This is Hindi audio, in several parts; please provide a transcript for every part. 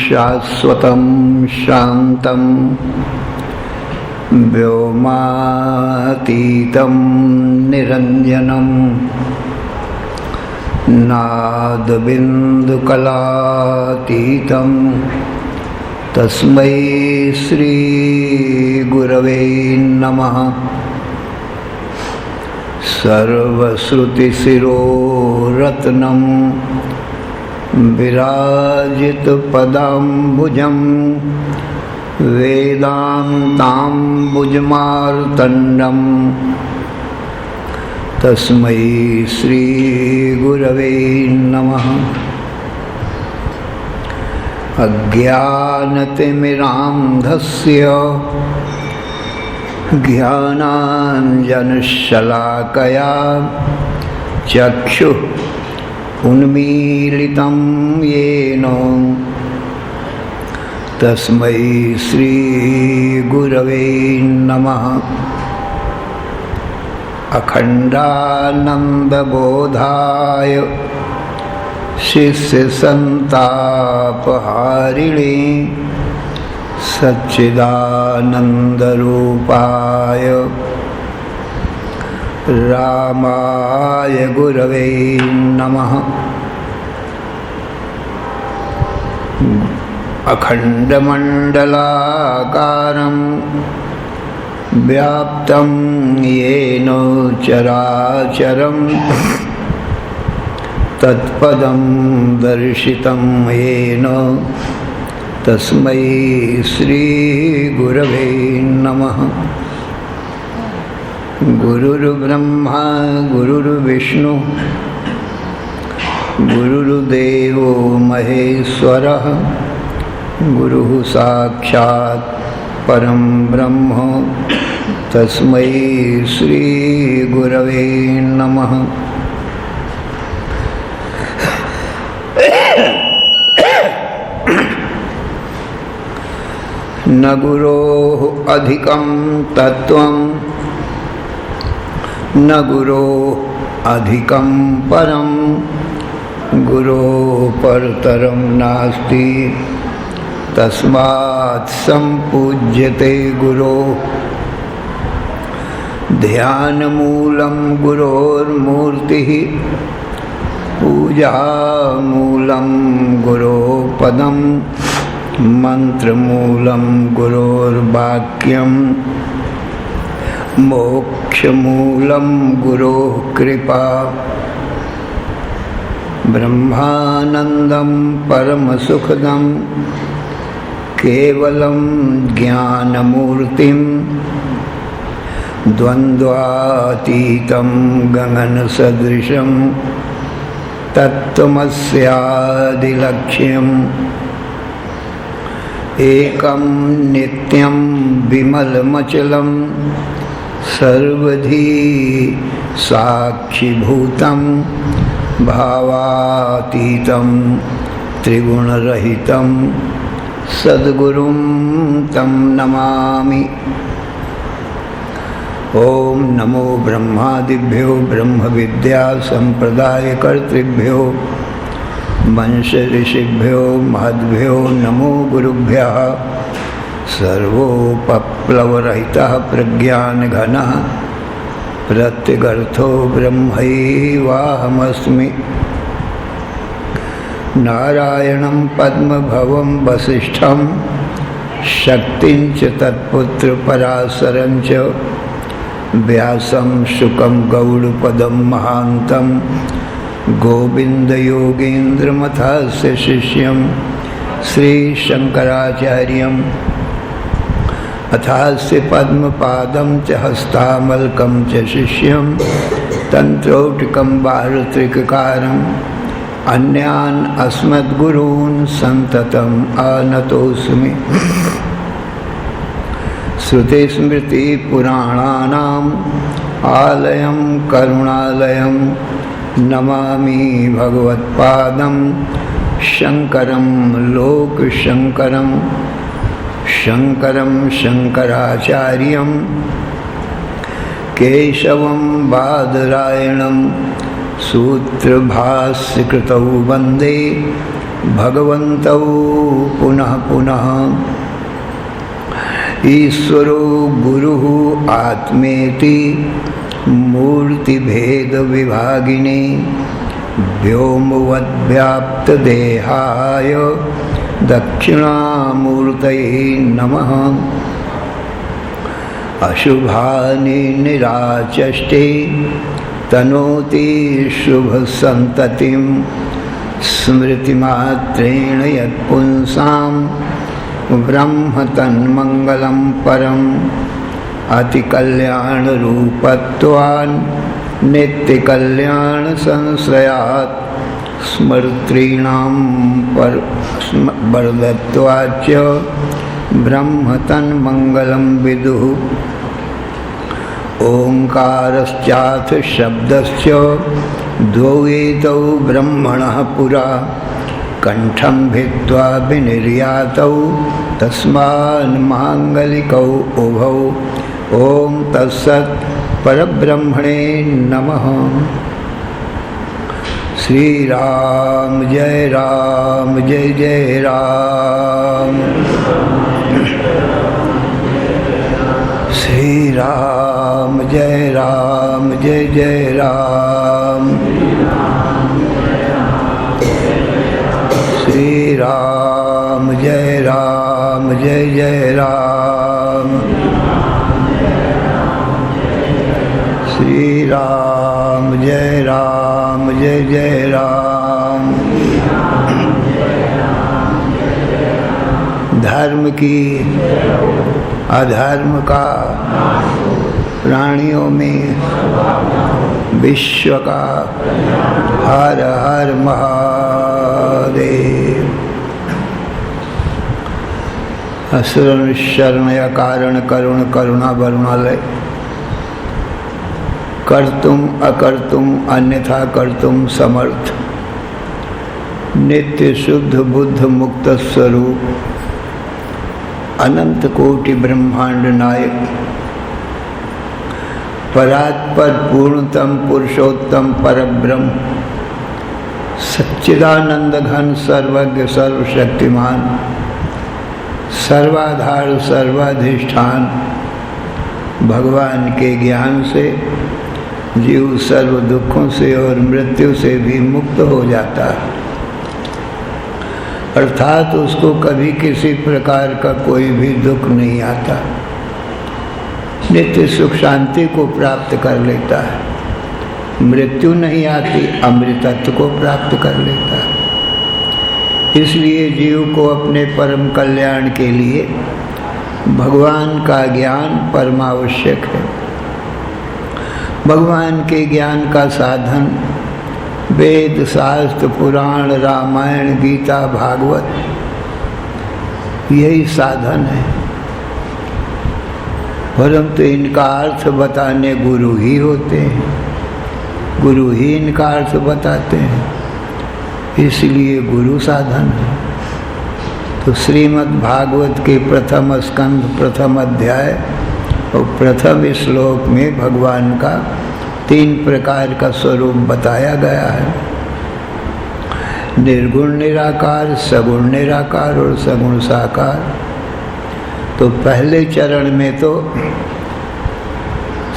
शाश्वतं शान्तं व्योमातीतं निरञ्जनं नादबिन्दुकलातीतं तस्मै श्रीगुरवे नमः। सर्वश्रुतिशिरोरत्नं विराजितपदाम्बुजं वेदान्ताम्बुजमार्तण्डं तस्मै श्रीगुरवे नमः। अज्ञानतिमिरान्धस्य ज्ञानाञ्जनशलाकया चक्षुः उन्मीलितं येन तस्मै श्रीगुरवे नमः। अखण्डानन्दबोधाय शिष्यसन्तापहारिणे सच्चिदानन्दरूपाय रामाय गुरवे नमः। अखण्डमण्डलाकारं व्याप्तं येन चराचरं तत्पदं दर्शितं येन तस्मै श्रीगुरवे नमः। गुरुर्ब्रह्मा गुरुर्विष्णु गुरुर्देवो महेश्वरः गुरुः साक्षात् परं ब्रह्म तस्मै श्रीगुरवे नमः। न गुरोः अधिकं तत्त्वं न गुरोः अधिकं परं गुरोः परतरं नास्ति तस्मात् सम्पूज्यते गुरोः। ध्यानमूलं गुरोर्मूर्तिः पूजामूलं गुरोः पदं मंत्रमूलं गुरोर्वाक्यं मोक्षमूलं गुरोः कृपा। ब्रह्मानन्दं परमसुखदं केवलं ज्ञानमूर्तिं द्वन्द्वातीतं गगनसदृशं तत्त्वमस्यादिलक्ष्यम्। एकं नित्यं विमलमचलं सर्वधी साक्षिभूतं भावातीतं त्रिगुणरहितं सद्गुरुं तं नमामि। ओम नमो ब्रह्मादिभ्यो ब्रह्मविद्या संप्रदायकर्तृभ्यो वंश ऋषिभ्यो महद्भ्यो नमो गुरुभ्यः। सर्वोपप्लवरहितः प्रज्ञानघनः प्रत्यगर्थो ब्रह्मैवाहमस्मि। नारायणं पद्मभवं वसिष्ठं शक्तिं च तत्पुत्रपराशरं च व्यासं शुकं गौडपदं महान्तं गोविन्दयोगीन्द्रमथस्य शिष्यं श्रीशङ्कराचार्यम् अथास्य पद्मपादं च हस्तामलकं च शिष्यं तन्त्रौटिकं वार्त्रिककारम् अन्यान् अस्मद्गुरून् सन्ततम् आनतोऽस्मि। श्रुतिस्मृतिपुराणानाम् आलयं करुणालयं नमामि भगवत्पादं शङ्करं लोकशङ्करं। शङ्करं शङ्कराचार्यं केशवं बादरायणं सूत्रभाष्यकृतौ वन्दे भगवन्तौ पुनः पुनः ईश्वरो गुरुः आत्मेति मूर्तिभेदविभागिने व्योमवद्व्याप्तदेहाय दक्षिणामूर्तये नमः। अशुभानि निराचष्टे तनोति शुभसन्ततिं स्मृतिमात्रेण यत्पुंसां ब्रह्म तन्मङ्गलं परम् अतिकल्याणरूपत्वान् नित्यकल्याणसंश्रयात् स्मृतीनां वरदत्वाच्च ब्रह्म तन्मङ्गलं विदुः। ओंकारश्चाथ शब्दस्य द्वौ एतौ ब्रह्मणः पुरा कंठं भित्त्वा विनिर्यातौ तस्मान्माङ्गलिकौ उभौ। ओम तत्सत् परब्रह्मणे नमः। श्री राम जय राम। श्री राम जय राम। श्री राम जय राम। श्री राम जय राम। धर्म की अधर्म का प्राणियों में विश्व का हर हर महादेव। असुरन शरण या कारण करुण करुणा वरुणालय कर्तुम अकर्तुम अन्यथा कर्तुम समर्थ नित्य शुद्ध बुद्ध मुक्त स्वरूप अनंत कोटि ब्रह्मांड नायक परात्पर पूर्णतम पुरुषोत्तम परब्रह्म सच्चिदानंद घन सर्वज्ञ सर्वशक्तिमान सर्वाधार सर्वाधिष्ठान भगवान के ज्ञान से जीव सर्व दुखों से और मृत्यु से भी मुक्त हो जाता है, अर्थात उसको कभी किसी प्रकार का कोई भी दुख नहीं आता, नित्य सुख शांति को प्राप्त कर लेता है, मृत्यु नहीं आती, अमृतत्व को प्राप्त कर लेता है। इसलिए जीव को अपने परम कल्याण के लिए भगवान का ज्ञान परमावश्यक है। भगवान के ज्ञान का साधन वेद शास्त्र पुराण रामायण गीता भागवत यही साधन है, परंतु इनका अर्थ बताने गुरु ही होते हैं, गुरु ही इनका अर्थ बताते हैं, इसलिए गुरु साधन है। तो श्रीमद् भागवत के प्रथम स्कंध प्रथम अध्याय और प्रथम श्लोक में भगवान का 3 प्रकार का स्वरूप बताया गया है, निर्गुण निराकार, सगुण निराकार और सगुण साकार। तो पहले चरण में तो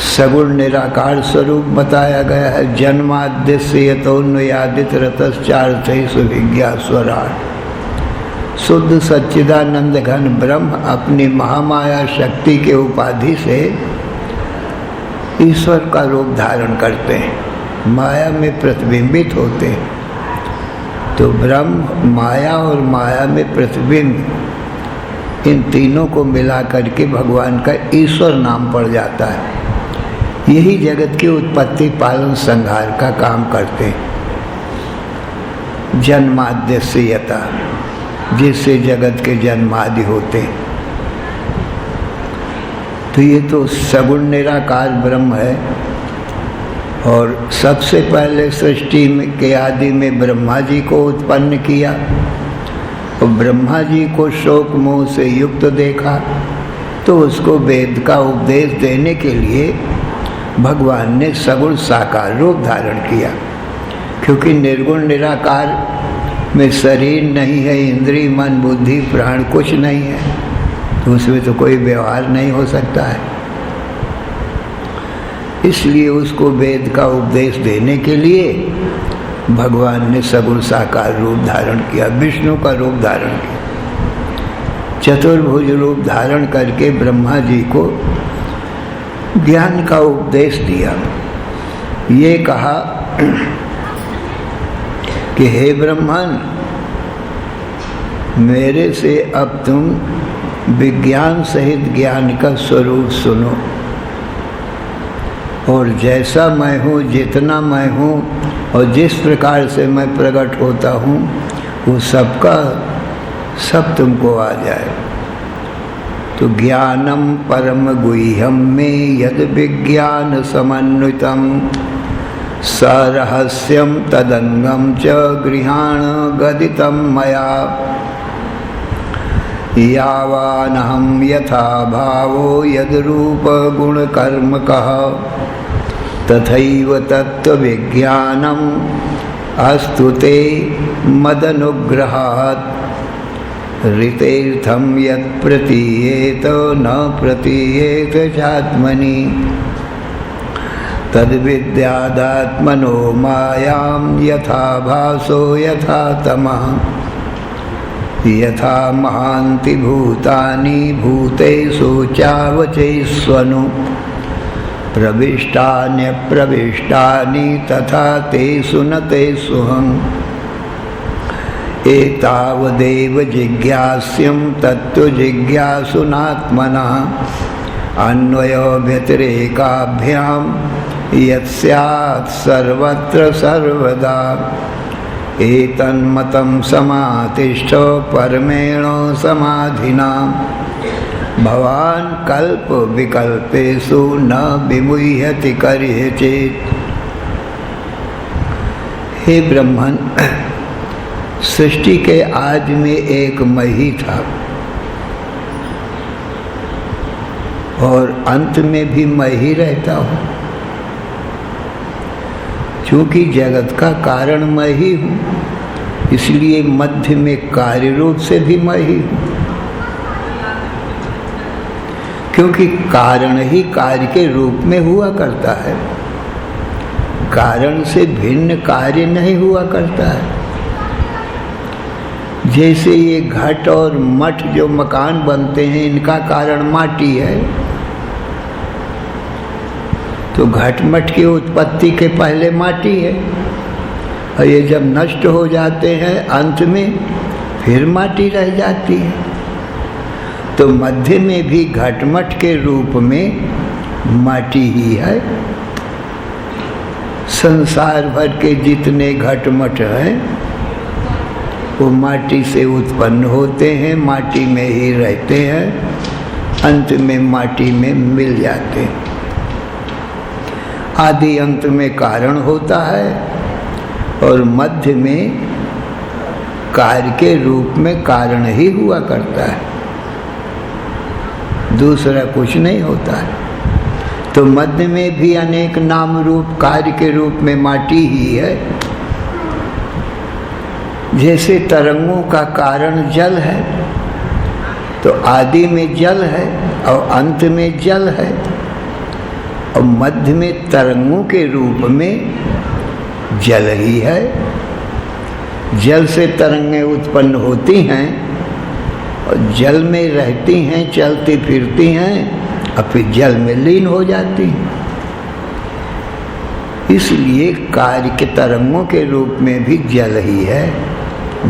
सगुण निराकार स्वरूप बताया गया है, जन्माद्यस्य यतोन्वयादित रतश्चार्थेषु विज्ञास्वराट। शुद्ध सच्चिदानंद घन ब्रह्म अपनी महामाया शक्ति के उपाधि से ईश्वर का रूप धारण करते हैं, माया में प्रतिबिंबित होते हैं। तो ब्रह्म, माया और माया में प्रतिबिंब, इन तीनों को मिला करके भगवान का ईश्वर नाम पड़ जाता है। यही जगत की उत्पत्ति पालन संहार का काम करते हैं। जन्माद्यस्य यथा, जिससे जगत के जन्म आदि होते हैं। तो ये तो सगुण निराकार ब्रह्म है। और सबसे पहले सृष्टि के आदि में ब्रह्मा जी को उत्पन्न किया और ब्रह्मा जी को शोक मोह से युक्त देखा, तो उसको वेद का उपदेश देने के लिए भगवान ने सगुण साकार रूप धारण किया। क्योंकि निर्गुण निराकार में शरीर नहीं है, इंद्रिय मन बुद्धि प्राण कुछ नहीं है, तो उसमें तो कोई व्यवहार नहीं हो सकता है। इसलिए उसको वेद का उपदेश देने के लिए भगवान ने सगुण साकार रूप धारण किया, विष्णु का रूप धारण किया, चतुर्भुज रूप धारण करके ब्रह्मा जी को ज्ञान का उपदेश दिया। ये कहा कि हे ब्रह्मन, मेरे से अब तुम विज्ञान सहित ज्ञान का स्वरूप सुनो, और जैसा मैं हूँ, जितना मैं हूँ और जिस प्रकार से मैं प्रकट होता हूँ, वो सबका सब तुमको आ जाए। तो ज्ञानम परम गुह्यम में यद विज्ञान समन्वितम सरहस्यम तदंगम च गृहाण गदितम मया यावानहं यथा भावो यद रूप गुण कर्म कह तथैव तत्त्वविज्ञानम् अस्तु ते मदनुग्रहात् ऋतेर्थं यत् प्रतीयेत न प्रतीयेत चात्मनि तद्विद्यादात्मनो मायां यथा भासो यथा तमः यथा महान्ति भूतानि भूतेषु चावचैस्वनु प्रविष्टान्यप्रविष्टानि तथा तेषु न तेष्वहम् एतावदेव जिज्ञास्यं तत्त्वजिज्ञासुनात्मनः अन्वय व्यतिरेकाभ्यां यत् सर्वत्र सर्वदा एतन्मतं समातिष्ठ परमेण समाधिना भवान् कल्प विकल्पेषु न विमुह्यति करिचित्। हे ब्रह्मन, सृष्टि के आदि में एक मैं ही था और अंत में भी मैं ही रहता हूँ, क्योंकि जगत का कारण मैं ही हूँ, इसलिए मध्य में कार्य रूप से भी मैं ही हूँ, क्योंकि कारण ही कार्य के रूप में हुआ करता है, कारण से भिन्न कार्य नहीं हुआ करता है। जैसे ये घट और मठ जो मकान बनते हैं, इनका कारण माटी है, तो घट मठ की उत्पत्ति के पहले माटी है, और ये जब नष्ट हो जाते हैं अंत में फिर माटी रह जाती है। तो मध्य में भी घटमठ के रूप में माटी ही है। संसार भर के जितने घटमठ हैं वो माटी से उत्पन्न होते हैं, माटी में ही रहते हैं, अंत में माटी में मिल जाते हैं। आदि अंत में कारण होता है और मध्य में कार्य के रूप में कारण ही हुआ करता है, दूसरा कुछ नहीं होता है। तो मध्य में भी अनेक नाम रूप कार्य के रूप में माटी ही है। जैसे तरंगों का कारण जल है, तो आदि में जल है और अंत में जल है, और मध्य में तरंगों के रूप में जल ही है। जल से तरंगें उत्पन्न होती हैं और जल में रहती हैं, चलती फिरती हैं और फिर जल में लीन हो जाती हैं। इसलिए कार्य के तरंगों के रूप में भी जल ही है।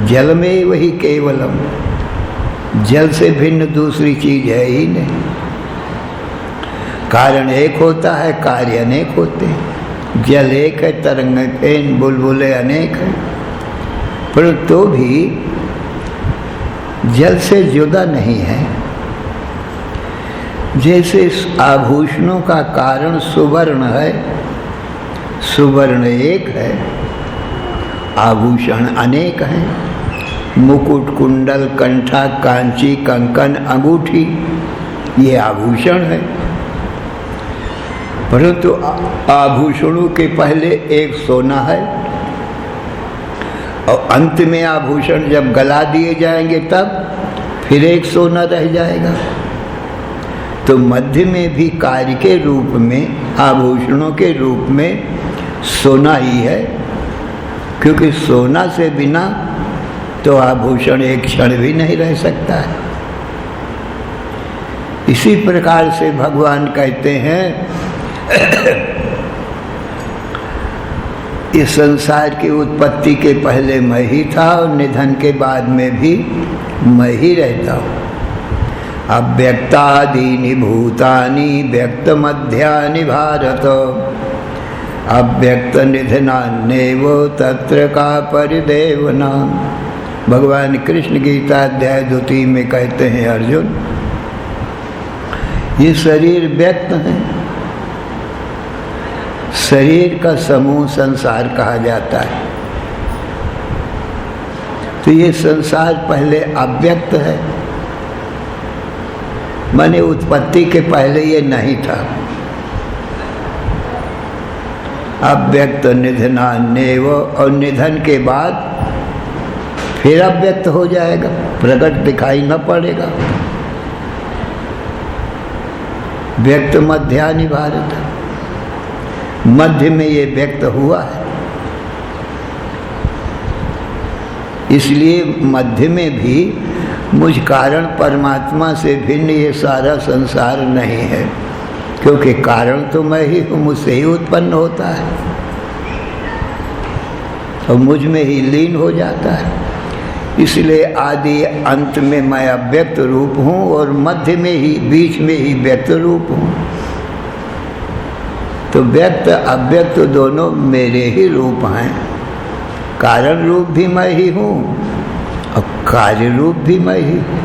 जल में वही केवलम, जल से भिन्न दूसरी चीज है ही नहीं। कारण एक होता है, कार्य अनेक होते हैं। जल एक है, तरंगें बुलबुले अनेक हैं, पर तो भी जल से जुदा नहीं है। जैसे आभूषणों का कारण सुवर्ण है, सुवर्ण एक है, आभूषण अनेक हैं। मुकुट, कुंडल, कंठा, कांची, कंकन, अंगूठी, ये आभूषण है। परंतु आभूषणों के पहले एक सोना है और अंत में आभूषण जब गला दिए जाएंगे तब फिर एक सोना रह जाएगा। तो मध्य में भी कार्य के रूप में, आभूषणों के रूप में सोना ही है, क्योंकि सोना से बिना तो आभूषण एक क्षण भी नहीं रह सकता है। इसी प्रकार से भगवान कहते हैं इस संसार की उत्पत्ति के पहले मैं ही था और निधन के बाद में भी मैं ही रहता हूँ। अव्यक्तादीनि भूतानि व्यक्त मध्यानि भारत अव्यक्त निधनान्येव तत्र का परिदेवना। भगवान कृष्ण गीता अध्याय 2 में कहते हैं, अर्जुन ये शरीर व्यक्त है, शरीर का समूह संसार कहा जाता है। तो ये संसार पहले अव्यक्त है, माने उत्पत्ति के पहले ये नहीं था। अव्यक्त निधनान्येव, और निधन के बाद फिर अव्यक्त हो जाएगा, प्रकट दिखाई न पड़ेगा। व्यक्त मध्यानि भारत, मध्य में ये व्यक्त हुआ है। इसलिए मध्य में भी मुझ कारण परमात्मा से भिन्न ये सारा संसार नहीं है, क्योंकि कारण तो मैं ही हूँ, मुझसे ही उत्पन्न होता है और मुझ में ही लीन हो जाता है। इसलिए आदि अंत में मैं अव्यक्त रूप हूँ और मध्य में ही, बीच में ही व्यक्त रूप हूँ। तो व्यक्त अव्यक्त दोनों मेरे ही रूप हैं। कारण रूप भी मैं ही हूँ और कार्य रूप भी मैं ही हूँ,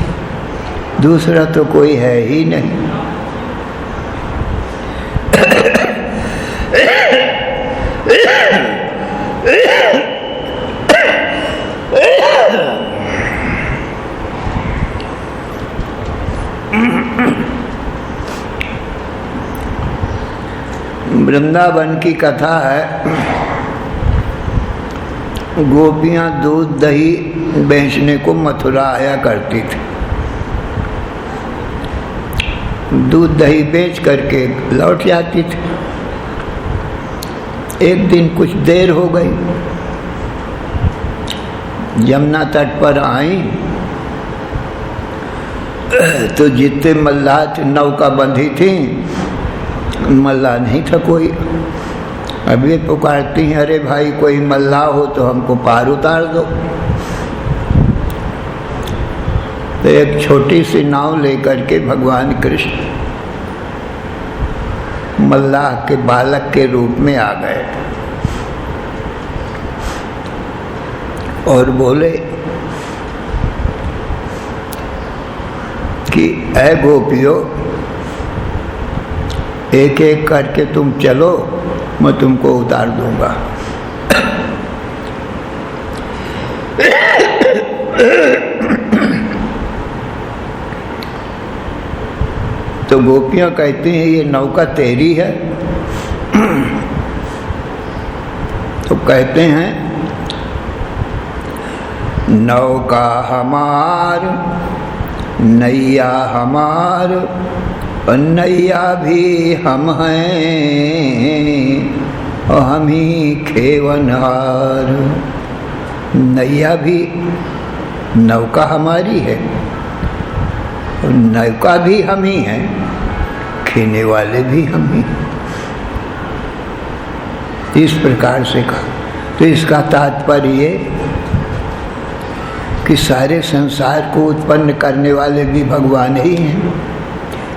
दूसरा तो कोई है ही नहीं। वृंदावन की कथा है, गोपियां दूध दही बेचने को मथुरा आया करती थी। दूध दही बेच करके लौट जाती थी। एक दिन कुछ देर हो गई, यमुना तट पर आई तो जितने मल्लाह नौका बंधी थी, मल्लाह नहीं था कोई। अभी पुकारती हैं, अरे भाई कोई मल्लाह हो तो हमको पार उतार दो। तो एक छोटी सी नाव लेकर के भगवान कृष्ण मल्लाह के बालक के रूप में आ गए और बोले कि ऐ गोपियों, एक एक करके तुम चलो, मैं तुमको उतार दूंगा। तो गोपियां कहती हैं ये नौका तेरी है? तो कहते हैं नौका हमार, नैया हमार, और नैया भी हम हैं और हम ही खेवनहार। नैया भी, नौका हमारी है और नौका भी हम ही हैं, खेने वाले भी हम ही। इस प्रकार से कहा। तो इसका तात्पर्य ये कि सारे संसार को उत्पन्न करने वाले भी भगवान ही हैं,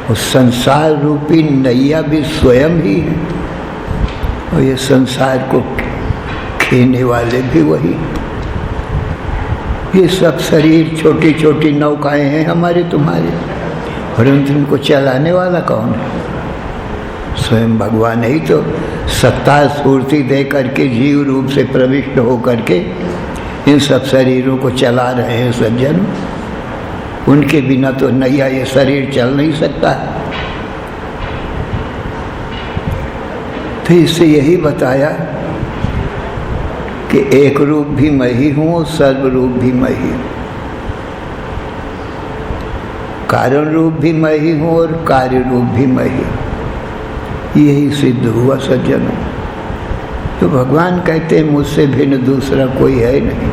और संसार रूपी नैया भी स्वयं ही है, और ये संसार को खेने वाले भी वही। ये सब शरीर छोटी छोटी नौकाएं हैं हमारे तुम्हारे, परंतु इनको चलाने वाला कौन है? स्वयं भगवान ही तो सत्ता स्फूर्ति दे करके जीव रूप से प्रविष्ट हो करके इन सब शरीरों को चला रहे हैं सज्जन। उनके बिना तो नैया ये शरीर चल नहीं सकता। तो इससे यही बताया कि एक रूप भी मैं ही हूँ और सर्व रूप भी मैं ही हूँ, कारण रूप भी मैं ही हूँ और कार्य रूप भी मैं ही हूँ। यही सिद्ध हुआ सज्जनों। तो भगवान कहते हैं मुझसे भिन्न दूसरा कोई है नहीं।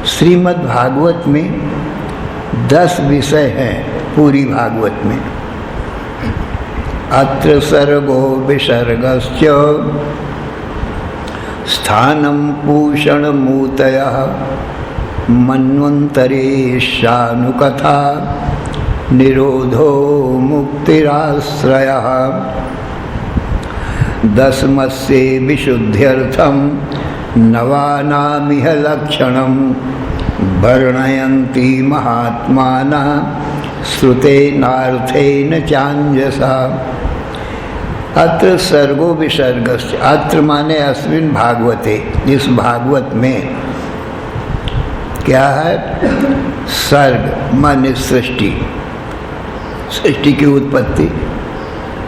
श्रीमद् भागवत में 10 विषय हैं पूरी भागवत में। अत्र सर्गो विसर्गश्च स्थानं पूषणमूतयः मन्वन्तरेशानुकथा निरोधो मुक्तिराश्रयः दशमस्य विशुद्ध्यर्थं नवानामिह लक्षणं वर्णयन्ति महात्मानः श्रुतेनार्थेन चाञ्जसा। अत्र सर्गो विसर्गश्च, अत्र माने अस्मिन् भागवते, इस भागवत में क्या है? सर्ग माने सृष्टि, सृष्टि की उत्पत्ति,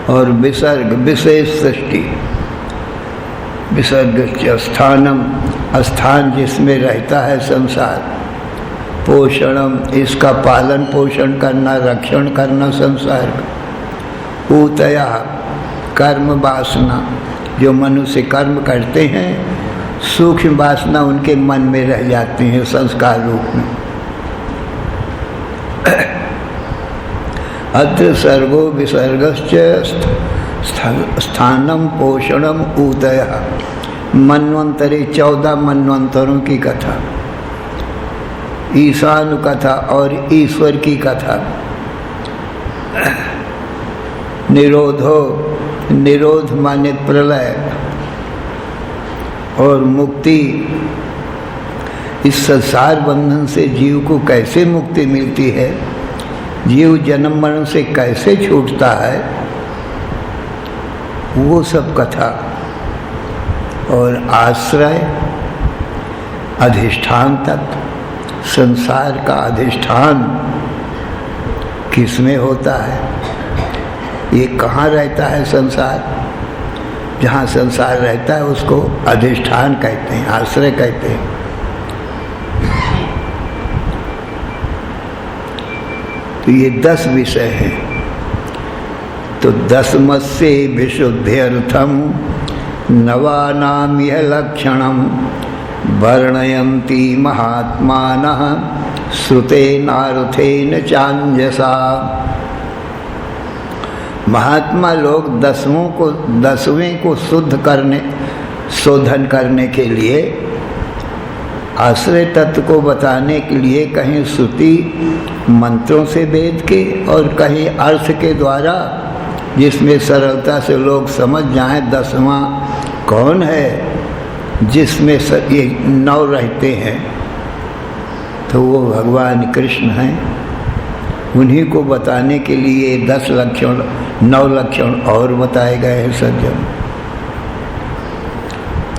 और विसर्ग विशेष सृष्टि। विसर्ग स्थानम, स्थान जिसमें रहता है संसार, पोषणम इसका पालन पोषण करना, रक्षण करना संसार का, ऊतया कर्म वासना, जो मनुष्य कर्म करते हैं सूक्ष्म वासना उनके मन में रह जाती हैं संस्कार रूप में। अत्र सर्गो विसर्गश्च स्थानम पोषणम ऊतयः। मन्वंतरे 14 मन्वंतरों की कथा, ईशान कथा और ईश्वर की कथा। निरोधो, निरोध माने प्रलय, और मुक्ति, इस संसार बंधन से जीव को कैसे मुक्ति मिलती है, जीव जन्म मरण से कैसे छूटता है, वो सब कथा। और आश्रय, अधिष्ठान तक, संसार का अधिष्ठान किसमें होता है, ये कहाँ रहता है संसार, जहाँ संसार रहता है उसको अधिष्ठान कहते हैं, आश्रय कहते हैं। तो ये 10 विषय हैं। तो 10मस्य विशुद्ध्यर्थम नवानामिह लक्षणम वर्णयन्ति महात्मानः श्रुतेनार्थेन चाञ्जसा। महात्मा लोग 10वें को शुद्ध करने, शोधन करने के लिए, आश्रय तत्व को बताने के लिए कहीं श्रुति मंत्रों से वेद के और कहीं अर्थ के द्वारा, जिसमें सरलता से लोग समझ जाएं 10वां कौन है, जिसमें ये 9 रहते हैं, तो वो भगवान कृष्ण हैं। उन्हीं को बताने के लिए 10 लक्षण, 9 लक्षण और बताए गए हैं सज्जन।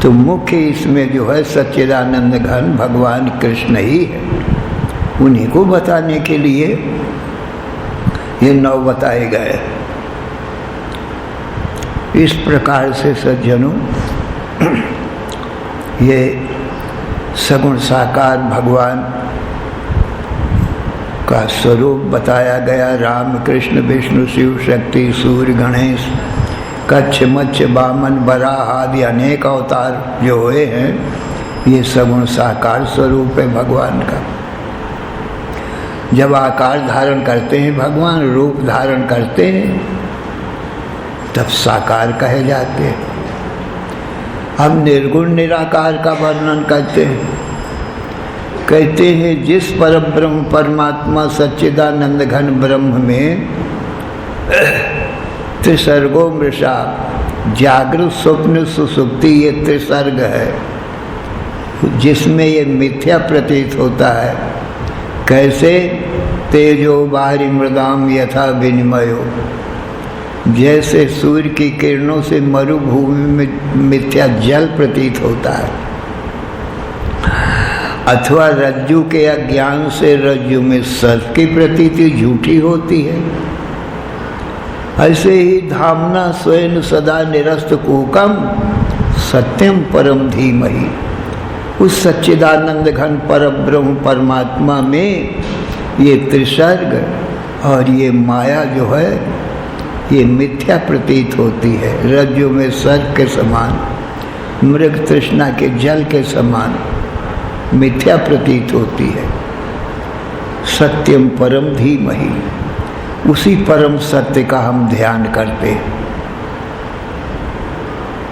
तो मुख्य इसमें जो है सच्चिदानंद घन भगवान कृष्ण ही है, उन्हीं को बताने के लिए ये 9 बताए गए। इस प्रकार से सज्जनों ये सगुण साकार भगवान का स्वरूप बताया गया। राम कृष्ण विष्णु शिव शक्ति सूर्य गणेश कच्छ मत्स्य वामन वराह आदि अनेक अवतार जो हुए हैं, ये सगुण साकार स्वरूप है भगवान का। जब आकार धारण करते हैं भगवान, रूप धारण करते हैं, तब साकार कहे जाते हैं। हम निर्गुण निराकार का वर्णन करते हैं, कहते हैं जिस परम ब्रह्म परमात्मा सच्चिदानंद घन ब्रह्म में त्रिसर्गो मृषा, जागृत स्वप्न सुसुप्ति, ये त्रिसर्ग है, जिसमें ये मिथ्या प्रतीत होता है। कैसे? तेजो बाहरी मृदाम यथा विनिमयो, जैसे सूर्य की किरणों से मरुभूमि में मिथ्या जल प्रतीत होता है, अथवा रज्जु के अज्ञान से रज्जु में सर्प की प्रतीति झूठी होती है, ऐसे ही धामना स्वयं सदा निरस्त कूकम सत्यम परम धीमहि, उस सच्चिदानंद घन पर ब्रह्म परमात्मा में ये त्रिसर्ग और ये माया जो है ये मिथ्या प्रतीत होती है। रज्जु में सर्प के समान, मृग तृष्णा के जल के समान मिथ्या प्रतीत होती है। सत्यम परम धीमहि, उसी परम सत्य का हम ध्यान करते हैं।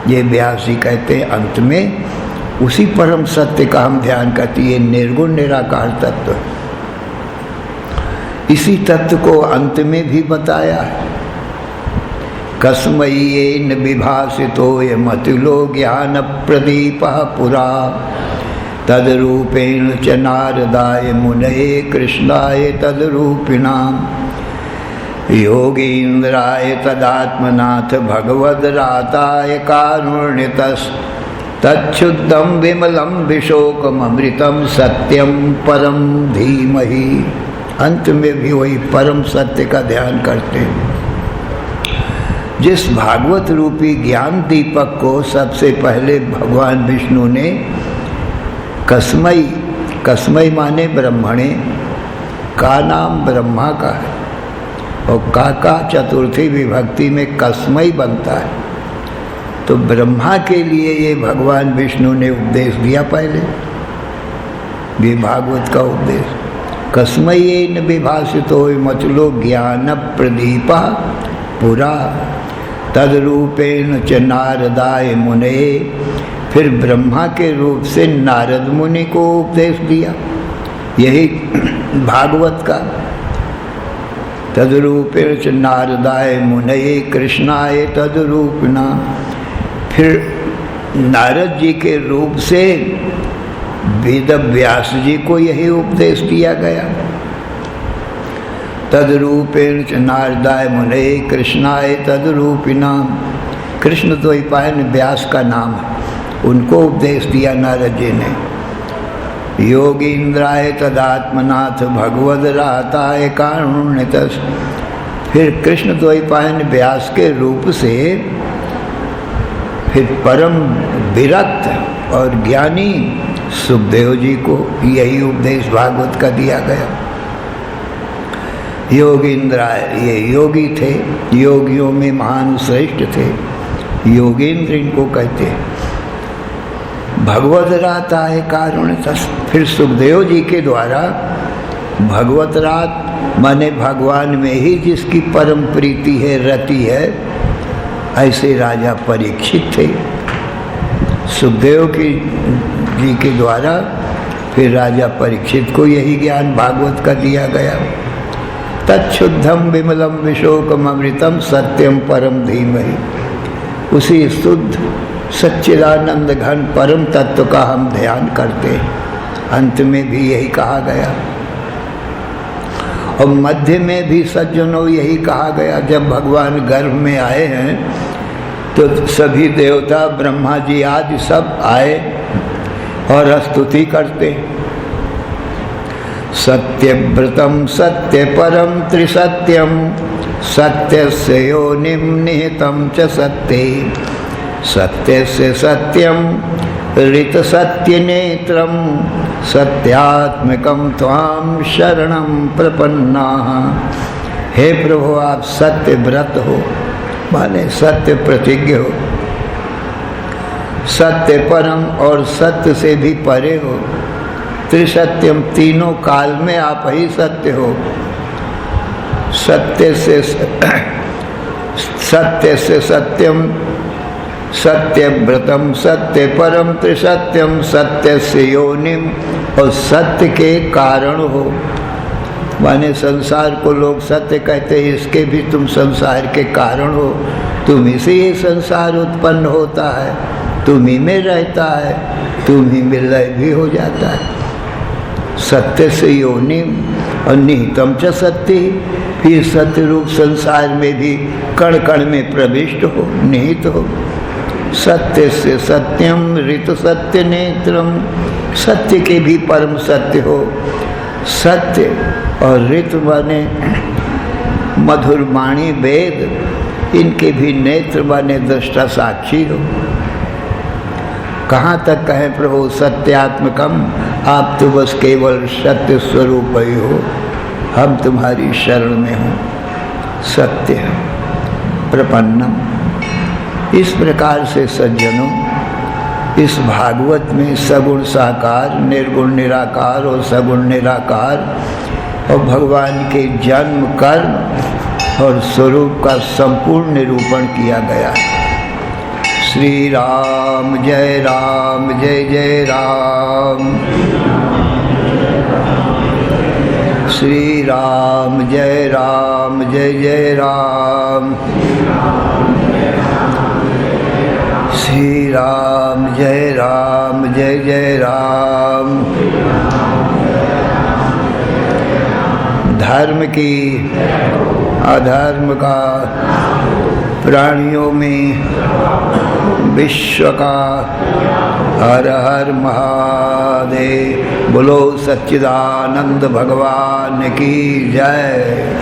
ये व्यास जी कहते हैं अंत में उसी परम सत्य का हम ध्यान करते। ये निर्गुण निराकार तत्व, इसी तत्व को अंत में भी बताया है। कस्मयेन विभासितो यमतुलो ज्ञान प्रदीपः पुरा तद्रूपेण च नारदाय मुनये कृष्णाय तद्रूपिणाम् योगीन्द्राय तदात्मनाथ भगवद्राताय कारुण्यतस् तच्छुद्धं विमलं विशोकममृतं सत्यं परम धीमहि। अंत में भी वही परम सत्य का ध्यान करते हैं। जिस भागवत रूपी ज्ञान दीपक को सबसे पहले भगवान विष्णु ने कस्मई, कस्मई माने ब्रह्मणे, का नाम ब्रह्मा का है और का चतुर्थी विभक्ति में कस्मई बनता है। तो ब्रह्मा के लिए ये भगवान विष्णु ने उपदेश दिया पहले, ये भागवत का उपदेश। कस्मयेन विभासितो मतलो ज्ञान प्रदीपः पुरा तद्रूपेण च नारदाय मुने, फिर ब्रह्मा के रूप से नारद मुनि को उपदेश दिया। यही भागवत का तद्रूपेण च नारदाय मुनये कृष्णाय तद्रूपिणा, फिर नारद जी के रूप से वेद व्यास जी को यही उपदेश दिया गया। तद्रूपेण च नारदाय मुनये कृष्णाय तद्रूपिणा, कृष्ण द्वैपायन व्यास का नाम है, उनको उपदेश दिया नारद जी ने। योगीन्द्राय तदात्मनाथ भगवद्राताय कारुण्यतस्, फिर कृष्ण द्वैपायन व्यास के रूप से फिर परम विरक्त और ज्ञानी सुखदेव जी को यही उपदेश भागवत का दिया गया। योगीन्द्राय, ये योगी थे, योगियों में महान श्रेष्ठ थे, योगेंद्र इनको कहते हैं। भगवद्राताय कारुण्यतस्, फिर सुखदेव जी के द्वारा भगवतरात माने भगवान में ही जिसकी परम प्रीति है, रति है, ऐसे राजा परीक्षित थे। सुखदेव जी के द्वारा फिर राजा परीक्षित को यही ज्ञान भागवत का दिया गया। तच्छुद्धम विमलम विशोकम अमृतम सत्यम परम धीमहि, उसी शुद्ध सच्चिदानंद घन परम तत्व का हम ध्यान करते हैं। अंत में भी यही कहा गया और मध्य में भी सज्जनों यही कहा गया। जब भगवान गर्भ में आए हैं तो सभी देवता ब्रह्मा जी आदि सब आए और स्तुति करते। सत्यव्रतम सत्य परम त्रिसत्यम सत्यस्य योनिं निहितं च सत्ये सत्यस्य सत्यम ऋत सत्य नेत्रम सत्यात्मकम त्वाम शरणं प्रपन्नाः। हे प्रभु, आप सत्य व्रत हो माने सत्य प्रतिज्ञ हो, सत्य परम और सत्य से भी परे हो, त्रिसत्यम तीनों काल में आप ही सत्य हो। सत्य से सत्यम सत्य व्रतम सत्य परम त्रिसत्यम सत्य से योनिम, और सत्य के कारण हो माने संसार को लोग सत्य कहते हैं, इसके भी तुम संसार के कारण हो। तुम इसे ये संसार उत्पन्न होता है, तुम ही में रहता है, तुम ही में लय भी हो जाता है। सत्य से योनिम और निहितम च सत्य, फिर सत्य रूप संसार में भी कण कण में प्रविष्ट हो, निहित हो। सत्य से सत्यम ऋत सत्य नेत्रम, सत्य के भी परम सत्य हो। सत्य और ऋत माने मधुर वाणी वेद, इनके भी नेत्र माने दृष्टा साक्षी हो। कहाँ तक कहें प्रभु सत्यात्मकम, आप तो बस केवल सत्य स्वरूप ही हो, हम तुम्हारी शरण में हो। सत्य प्रपन्नम। इस प्रकार से सज्जनों, इस भागवत में सगुण साकार, निर्गुण निराकार और सगुण निराकार और भगवान के जन्म, कर्म और स्वरूप का संपूर्ण निरूपण किया गया है। श्री राम जय जय राम, श्री राम जय जय राम, श्री राम जय जय राम। धर्म की अधर्म का, प्राणियों में विश्व का, हर हर महादेव। बोलो सच्चिदानंद भगवान की जय।